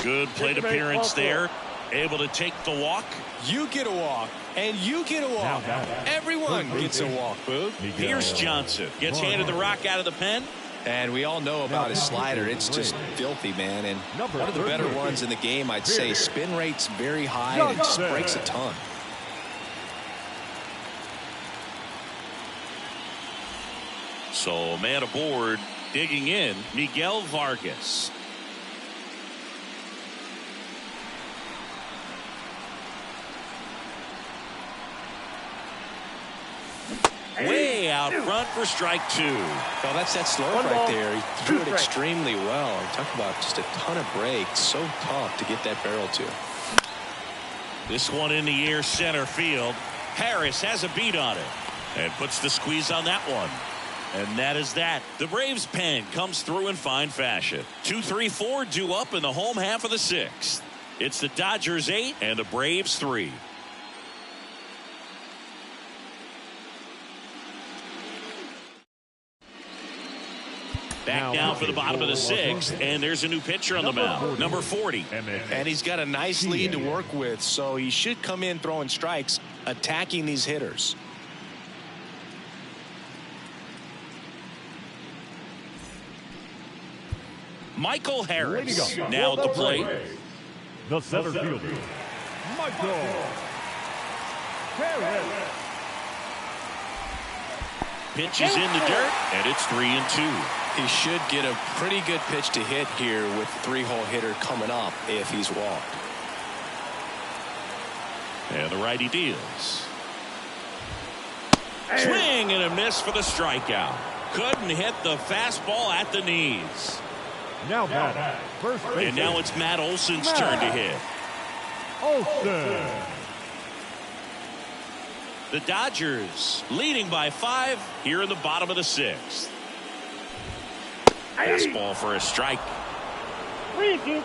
Good plate appearance there. Able to take the walk. You get a walk, and you get a walk. Everyone gets a walk, Boog. Pierce Johnson gets handed the rock out of the pen. And we all know about his slider. It's just filthy, man. And one of the better ones in the game, I'd say. Spin rate's very high, and it just breaks a ton. So man aboard, digging in, Miguel Vargas. Way out front for strike 2. Well, that's that slope right there. He threw it extremely well. Talk about just a ton of break. So tough to get that barrel to. This one in the air, center field. Harris has a beat on it and puts the squeeze on that one. And that is that. The Braves pen comes through in fine fashion. 2-3-4 due up in the home half of the sixth. It's the Dodgers 8 and the Braves 3. Back down for the bottom of the sixth, and there's a new pitcher on the mound, number 40. And he's got a nice lead to work with, so he should come in throwing strikes, attacking these hitters. Michael Harris now at the plate. The center fielder, Michael Harris. Pitch is in the dirt, and it's 3-2. He should get a pretty good pitch to hit here with the three-hole hitter coming up if he's walked. And the righty deals. Swing and a miss for the strikeout. Couldn't hit the fastball at the knees. Now back, first base. And now it's Matt Olson's turn to hit. Olson. The Dodgers leading by 5 here in the bottom of the sixth. Fastball for a strike. 3-2.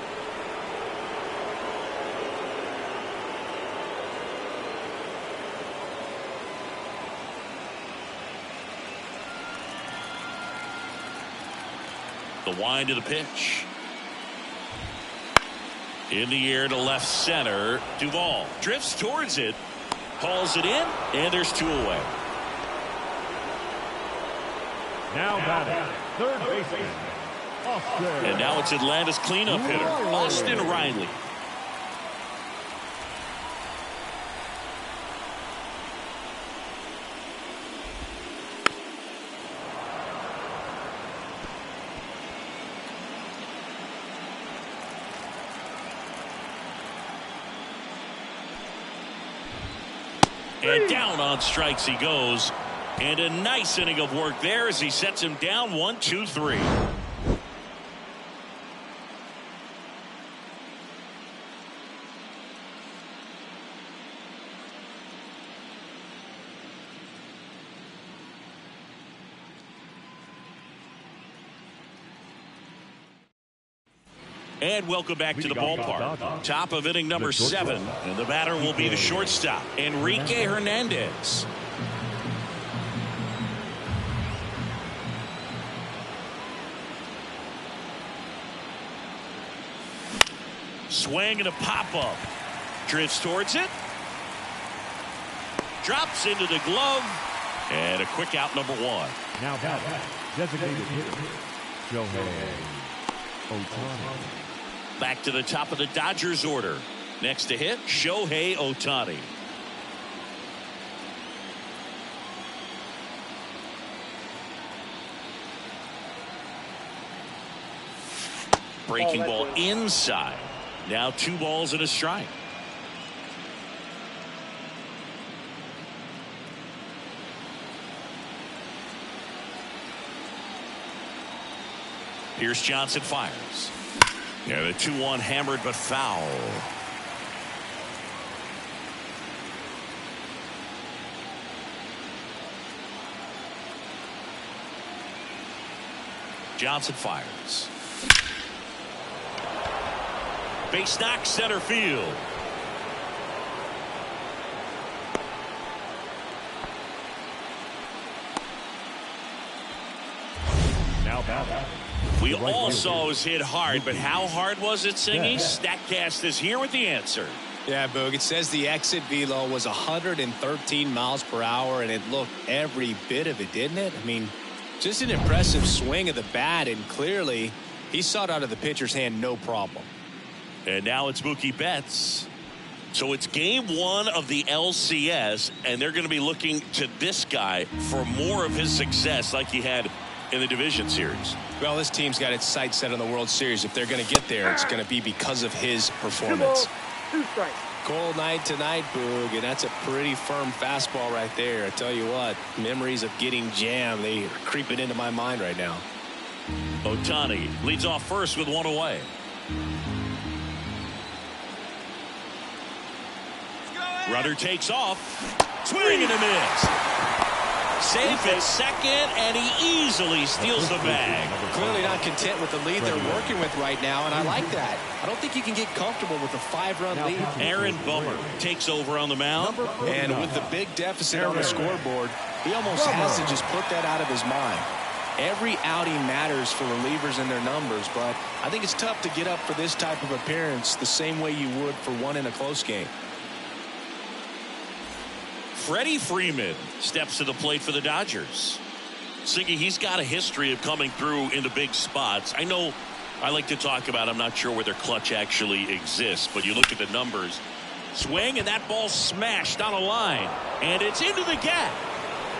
The wind of the pitch. In the air to left center. Duvall drifts towards it. Hauls it in, and there's 2 away. Now batting, third baseman, Austin. And now it's Atlanta's cleanup hitter, Austin Riley. And down on strikes he goes. And a nice inning of work there as he sets him down 1-2-3. And welcome back to the ballpark. Top of inning number 7. And the batter will be the shortstop, Enrique Hernandez. Swing and a pop-up. Drifts towards it. Drops into the glove. And a quick out, number 1. Now batting, designated hitter, Shohei Ohtani. Back to the top of the Dodgers order. Next to hit, Shohei Ohtani. Breaking ball inside. Now 2 balls and a strike. Here's Johnson fires. Yeah, the 2-1 hammered but foul. Johnson fires. Base knock center field. Now batting. We all saw it was hit hard, but how hard was it, Singy? Statcast is here with the answer. Yeah, Boog, it says the exit velo was 113 miles per hour, and it looked every bit of it, didn't it? I mean, just an impressive swing of the bat, and clearly he saw it out of the pitcher's hand no problem. And now it's Mookie Betts. So it's game 1 of the LCS, and they're going to be looking to this guy for more of his success like he had in the division series. Well, this team's got its sights set on the World Series. If they're going to get there, it's going to be because of his performance. 2 strikes. Cold night tonight, Boog, and that's a pretty firm fastball right there. I tell you what, memories of getting jammed, they are creeping into my mind right now. Ohtani leads off first with 1 away. Runner takes off. Swing and a miss. Safe at second, and he easily steals the bag. Clearly not content with the lead they're working with right now, and I like that. I don't think you can get comfortable with a 5-run lead. Aaron Bummer takes over on the mound. And with the big deficit on the scoreboard, he almost has to just put that out of his mind. Every outing matters for relievers and their numbers, but I think it's tough to get up for this type of appearance the same way you would for one in a close game. Freddie Freeman steps to the plate for the Dodgers. Siggy, he's got a history of coming through into big spots. I know I like to talk about, I'm not sure whether clutch actually exists, but you look at the numbers. Swing, and that ball smashed on a line, and it's into the gap.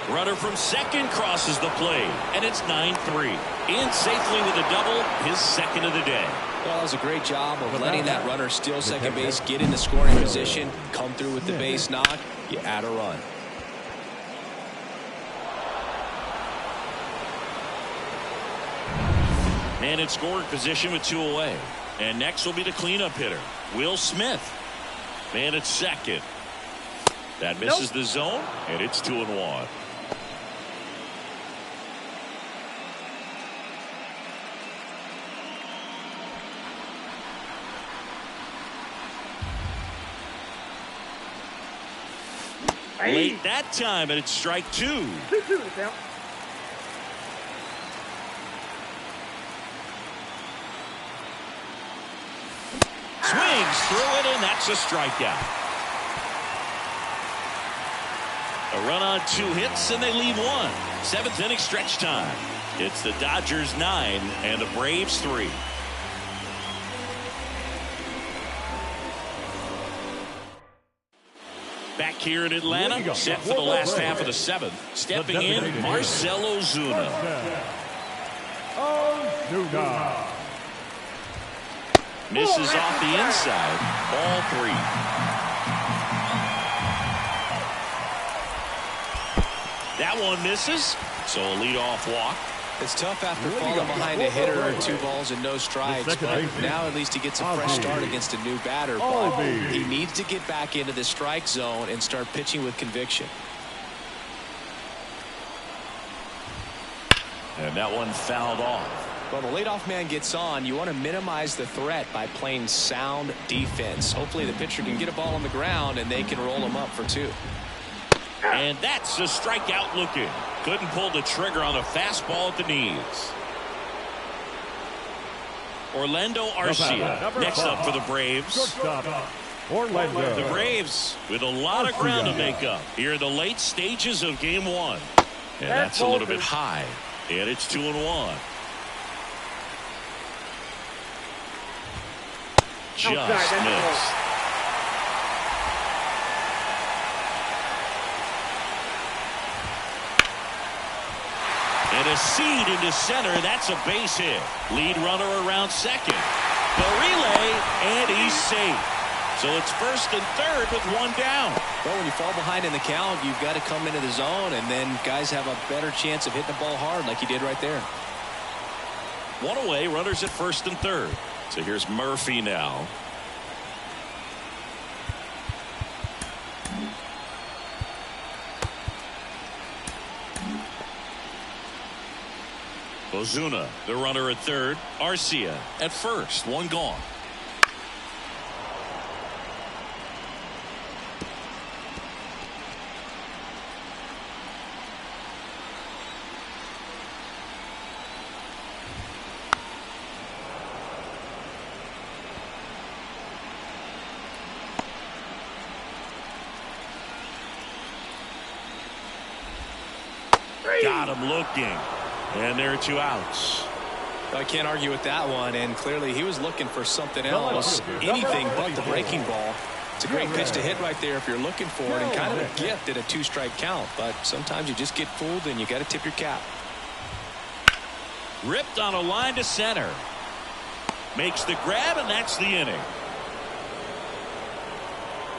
Runner from second crosses the plate, and it's 9-3. In safely with a double, his second of the day. Well, that was a great job of letting that runner steal second base, get in the scoring position, come through with the base knock. You add a run. And in scoring position with 2 away. And next will be the cleanup hitter, Will Smith. Man at second. That misses the zone, and it's 2-1. Late that time, and it's strike 2. 2-2 the count. Swings through it, and that's a strikeout. A run on 2 hits, and they leave 1. 7th inning stretch time. It's the Dodgers 9 and the Braves 3. Back here in Atlanta, set for the last half of the 7th. Stepping in, Marcell Ozuna. Misses off the inside. Ball 3. That one misses, so a leadoff walk. It's tough after falling behind a hitter or 2 balls and no strikes, but now at least he gets a fresh start against a new batter. But he needs to get back into the strike zone and start pitching with conviction. And that one fouled off. Well, the leadoff man gets on. You want to minimize the threat by playing sound defense. Hopefully the pitcher can get a ball on the ground and they can roll him up for 2. And that's a strikeout looking. Couldn't pull the trigger on a fastball at the knees. Orlando Arcia next up for the Braves. Orlando. The Braves with a lot of ground to make up here in the late stages of game 1. And that's a little bit high. And it's 2-1. Just missed. And a seed into center. That's a base hit. Lead runner around second. The relay, and he's safe. So it's first and third with 1 down. Well, when you fall behind in the count, you've got to come into the zone, and then guys have a better chance of hitting the ball hard like he did right there. 1 away, runners at first and third. So here's Murphy now. Ozuna, the runner at third. Arcia at first. 1 gone. Got him looking. And there are 2 outs. I can't argue with that one, and clearly he was looking for something else, anything but the breaking ball. It's a great pitch to hit right there if you're looking for it, and kind of a gift at a 2-strike count, but sometimes you just get fooled and you got to tip your cap. Ripped on a line to center. Makes the grab, and that's the inning.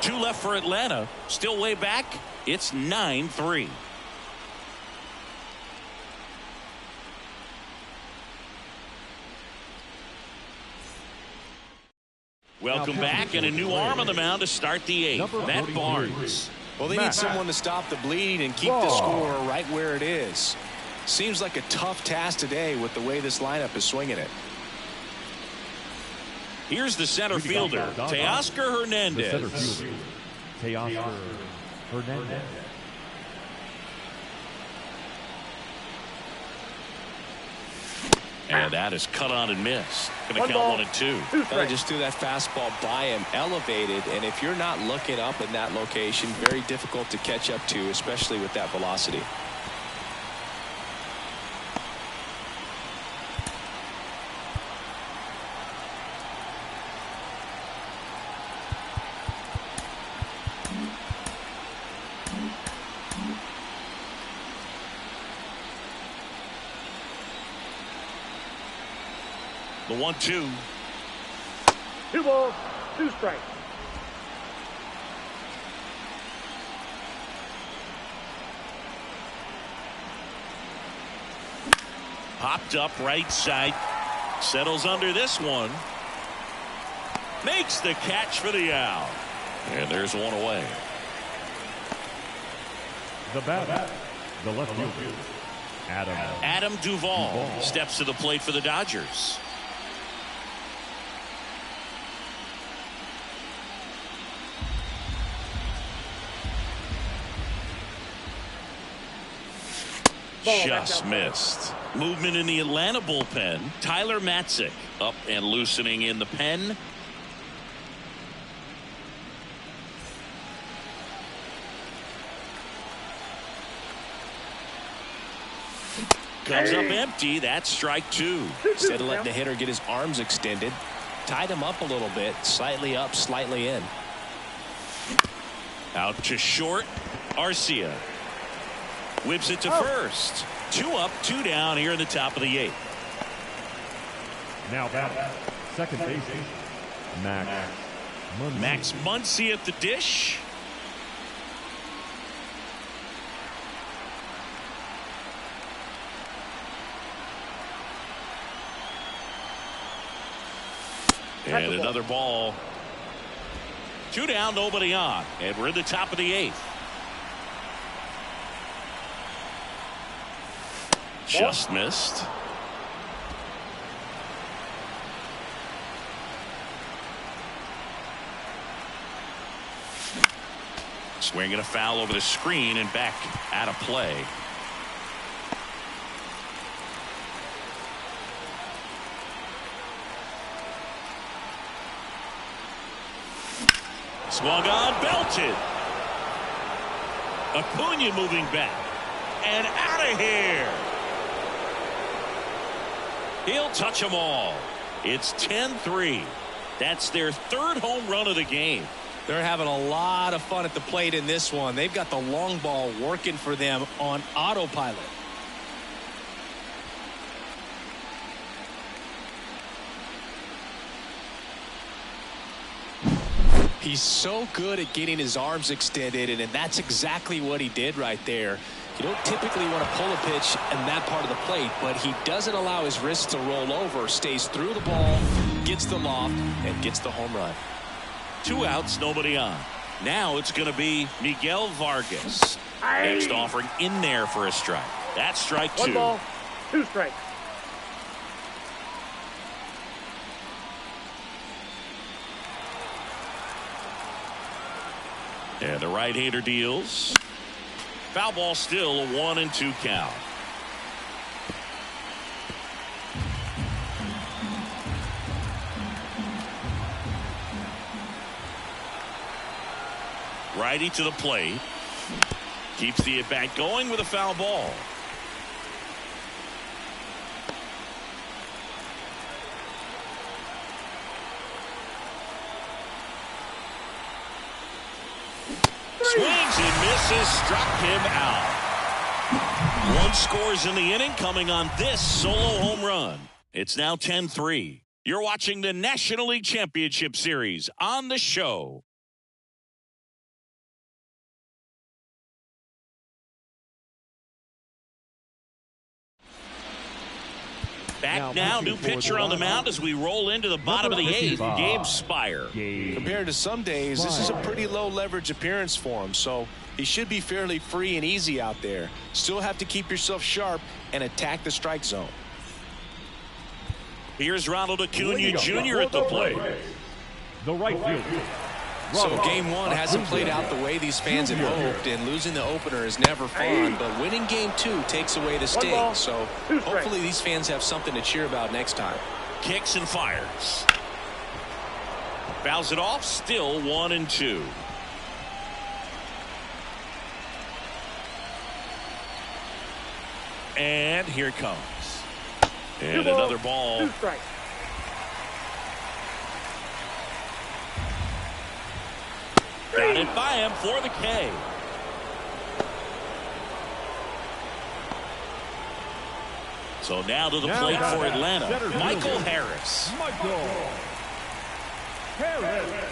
2 left for Atlanta. Still way back. It's 9-3. Welcome back, and a new arm on the mound to start the 8th. Matt Barnes. Well, they need someone to stop the bleed and keep the score right where it is. Seems like a tough task today with the way this lineup is swinging it. Here's the center fielder, Teoscar Hernandez. Teoscar Hernandez. And that is cut on and missed. Going to count 1-2. They just threw that fastball by him, elevated, and if you're not looking up in that location, very difficult to catch up to, especially with that velocity. The 1-2. 2 balls, 2 strikes. Popped up right side. Settles under this one. Makes the catch for the out. And there's one away. The batter, the left fielder, Adam Duvall steps to the plate for the Dodgers. Just missed. Movement in the Atlanta bullpen. Tyler Matzik up and loosening in the pen. Comes up empty. That's strike 2. Instead of letting the hitter get his arms extended, tied him up a little bit, slightly up, slightly in. Out to short. Arcia whips it to first. 2 up, 2 down here in the top of the 8th. Now batting, second baseman, Max Muncy at the dish. And another ball. 2 down, nobody on. And we're in the top of the 8th. Just missed. Swinging a foul over the screen and back out of play. Swung on, belted. Acuna moving back. And out of here. He'll touch them all. It's 10-3. That's their 3rd home run of the game. They're having a lot of fun at the plate in this one. They've got the long ball working for them on autopilot. He's so good at getting his arms extended, and that's exactly what he did right there. You don't typically want to pull a pitch in that part of the plate, but he doesn't allow his wrists to roll over, stays through the ball, gets the loft, and gets the home run. 2 outs, nobody on. Now it's going to be Miguel Vargas. Next offering in there for a strike. That's strike 2. 1 ball, 2 strikes. And the right-hander deals. Foul ball, still a 1-2 count. Righty to the plate. Keeps the at-bat going with a foul ball. Swings and misses, struck him out. 1 scores in the inning, coming on this solo home run. It's now 10-3. You're watching the National League Championship Series on the show. Back now, new pitcher on the mound as we roll into the bottom of the 8th, Gabe Spire. Compared to some days, this is a pretty low leverage appearance for him, so He should be fairly free and easy out there. Still have to keep yourself sharp and attack the strike zone. Here's Ronald Acuna Jr. at the plate. The right fielder. So game one hasn't played out the way these fans had hoped, and losing the opener is never fun, but winning game two takes away the sting. So hopefully these fans have something to cheer about next time. Kicks and fires. Fouls it off, still 1-2. And here it comes. And another ball. 2 strikes. Got it by him for the K. So now to the plate for Atlanta, Michael Harris. Michael Harris.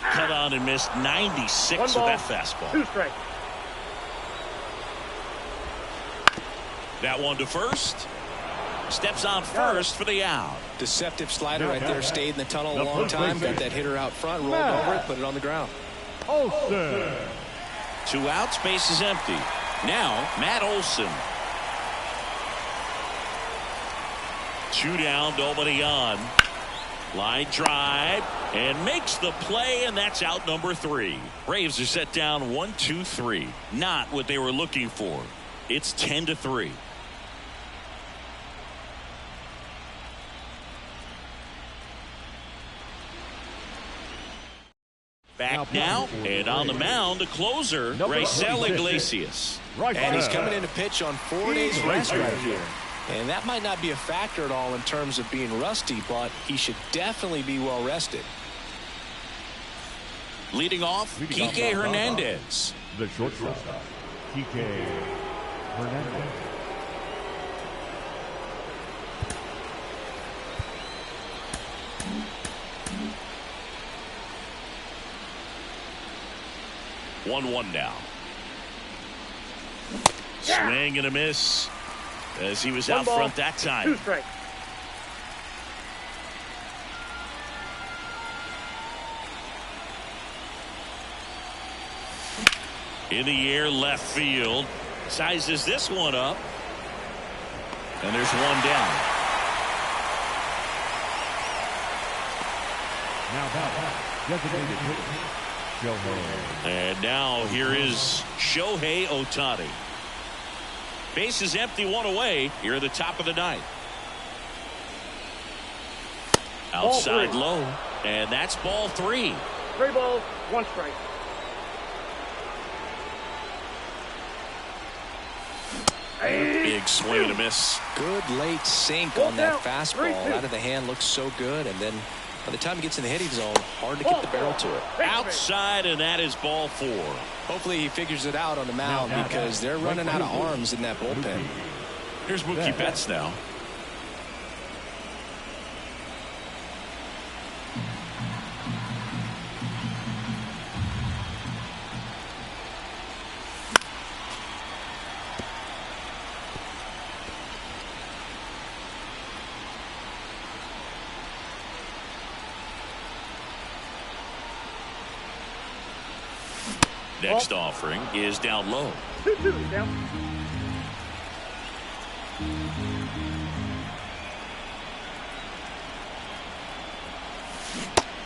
Cut on and missed 96 with that fastball. 2 strikes. That one to first. Steps on first for the out. Deceptive slider right there. Stayed in the tunnel a long time. Got that hitter out front. Rolled over it. Put it on the ground. Olsen. 2 outs. Base is empty. Now Matt Olson. 2 down. Nobody on. Line drive and makes the play, and that's out number 3. Braves are set down 1-2-3. Not what they were looking for. It's 10-3. Back now, and on the mound, the closer, Raisel Iglesias. And he's coming in to pitch on 4 days rest right here. And that might not be a factor at all in terms of being rusty, but he should definitely be well rested. Leading off, Kike Hernandez. The shortstop, Kike Hernandez. One now. Swing and a miss as he was out front that time. 2 strikes. In the air, left field. Sizes this one up. And there's one down. Now back, designated hitter, Shohei. And now here is Shohei Ohtani. Base is empty, 1 away. Here at the top of the 9th. Outside low. And that's ball 3. 3 balls, 1 strike. Big swing and a miss. Good late sink on that fastball. Out of the hand, looks so good, and then by the time he gets in the hitting zone, hard to get the barrel to it. Outside, and that is ball 4. Hopefully he figures it out on the mound because they're running out of arms in that bullpen. Here's Mookie Betts now. Next offering is down low. 2-2 down.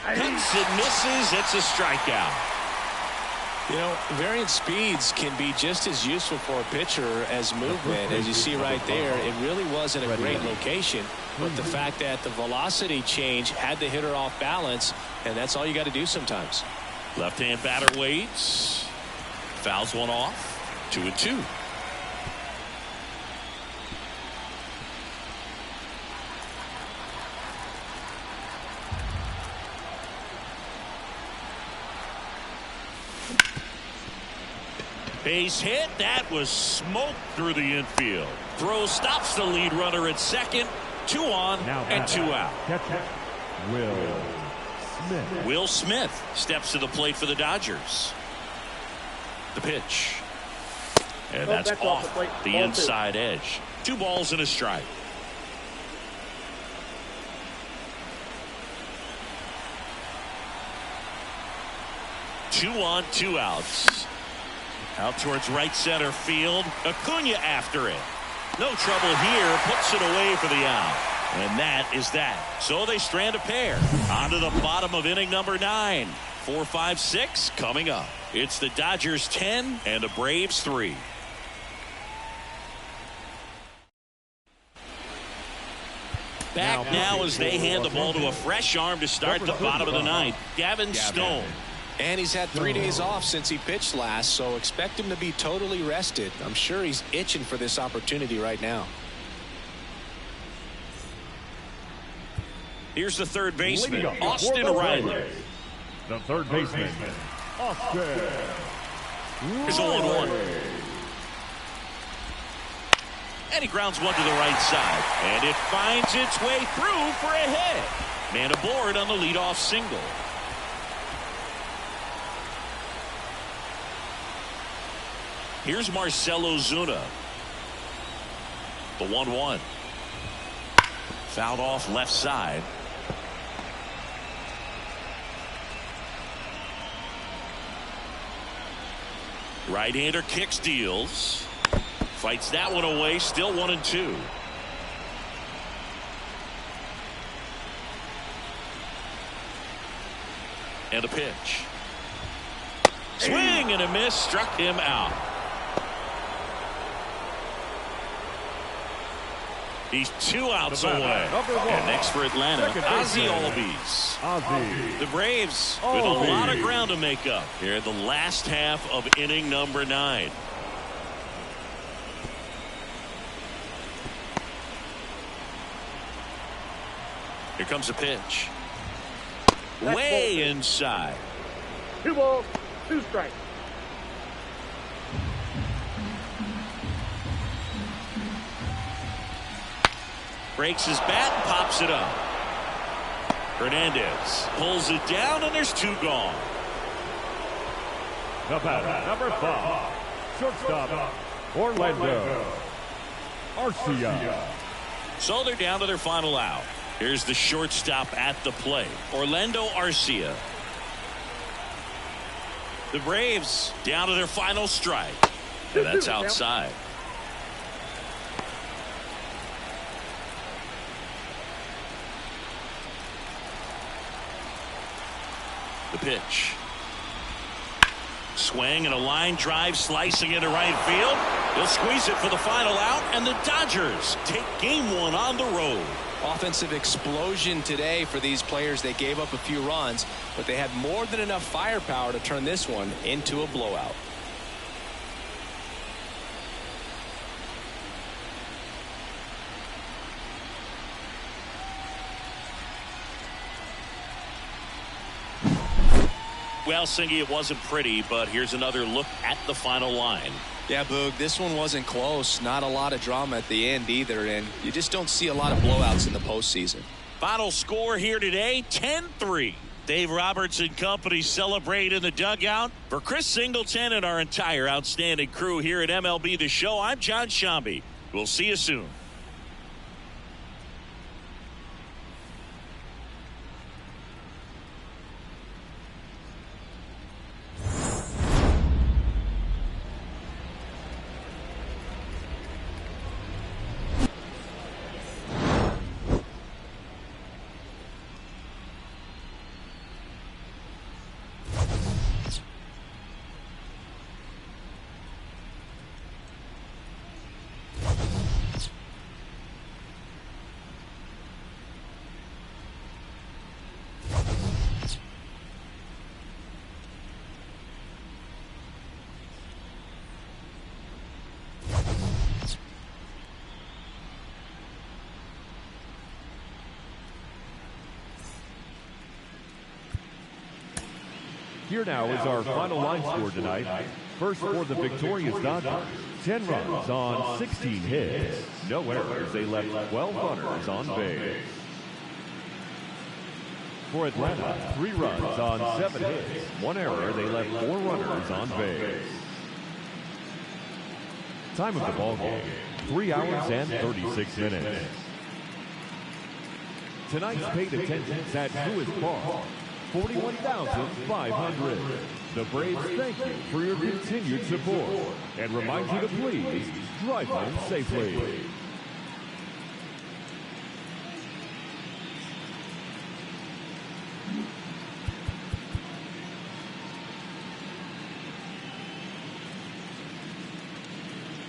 Hits and misses. It's a strikeout. You know, variant speeds can be just as useful for a pitcher as movement. As you see right there, it really wasn't a great location, but the fact that the velocity change had the hitter off balance, and that's all you got to do sometimes. Left-hand batter waits. Fouls one off. 2-2. Base hit. That was smoke through the infield. Throw stops the lead runner at second. 2 on and 2 out. Catcher, Will Smith. Will Smith steps to the plate for the Dodgers. The pitch. And that's off the inside edge. 2 balls and a strike. 2 on, 2 outs. Out towards right center field. Acuna after it. No trouble here. Puts it away for the out. And that is that. So they strand a pair. On to the bottom of inning number 9. 4, 5, 6 coming up. It's the Dodgers 10 and the Braves 3. Back now as they hand the ball to a fresh arm to start the bottom of the 9th. Gavin Stone. And he's had 3 days off since he pitched last, so expect him to be totally rested. I'm sure he's itching for this opportunity right now. Here's the third baseman, Austin Riley. The third baseman, Austin. Here's a 1-1. And he grounds one to the right side. And it finds its way through for a hit. Man aboard on the leadoff single. Here's Marcell Ozuna. The 1-1. Fouled off left side. Right-hander kicks, deals. Fights that one away. Still 1-2. And a pitch. Swing and a miss. Struck him out. He's 2 outs away. And next for Atlanta, Ozzie Albies. The Braves with a lot of ground to make up here in the last half of inning number 9. Here comes a pitch. Way inside. 2 balls, 2 strikes. Breaks his bat and pops it up. Hernandez pulls it down, and there's 2 gone. The batter, number 5, shortstop, Orlando Arcia. So they're down to their final out. Here's the shortstop at the plate, Orlando Arcia. The Braves down to their final strike. And that's outside. The pitch. Swing and a line drive slicing into right field. They'll squeeze it for the final out, and the Dodgers take game 1 on the road. Offensive explosion today for these players. They gave up a few runs, but they had more than enough firepower to turn this one into a blowout. Well, Singy, it wasn't pretty, but here's another look at the final line. Yeah, Boog, this one wasn't close. Not a lot of drama at the end either, and you just don't see a lot of blowouts in the postseason. Final score here today, 10-3. Dave Roberts and company celebrate in the dugout. For Chris Singleton and our entire outstanding crew here at MLB The Show, I'm John Shambi. We'll see you soon. Here now is our final line score tonight. First for the victorious Dodgers, 10 runs on 16 hits. No errors. They left 12 runners on base. For Atlanta, 3 runs on 7 hits. 1 error. They left 4 runners on base. Time of the ball game, 3 hours and 36 minutes. Tonight's paid attendance at Lewis Park, 41,500. The Braves thank you for your continued support and remind you to please drive home safely.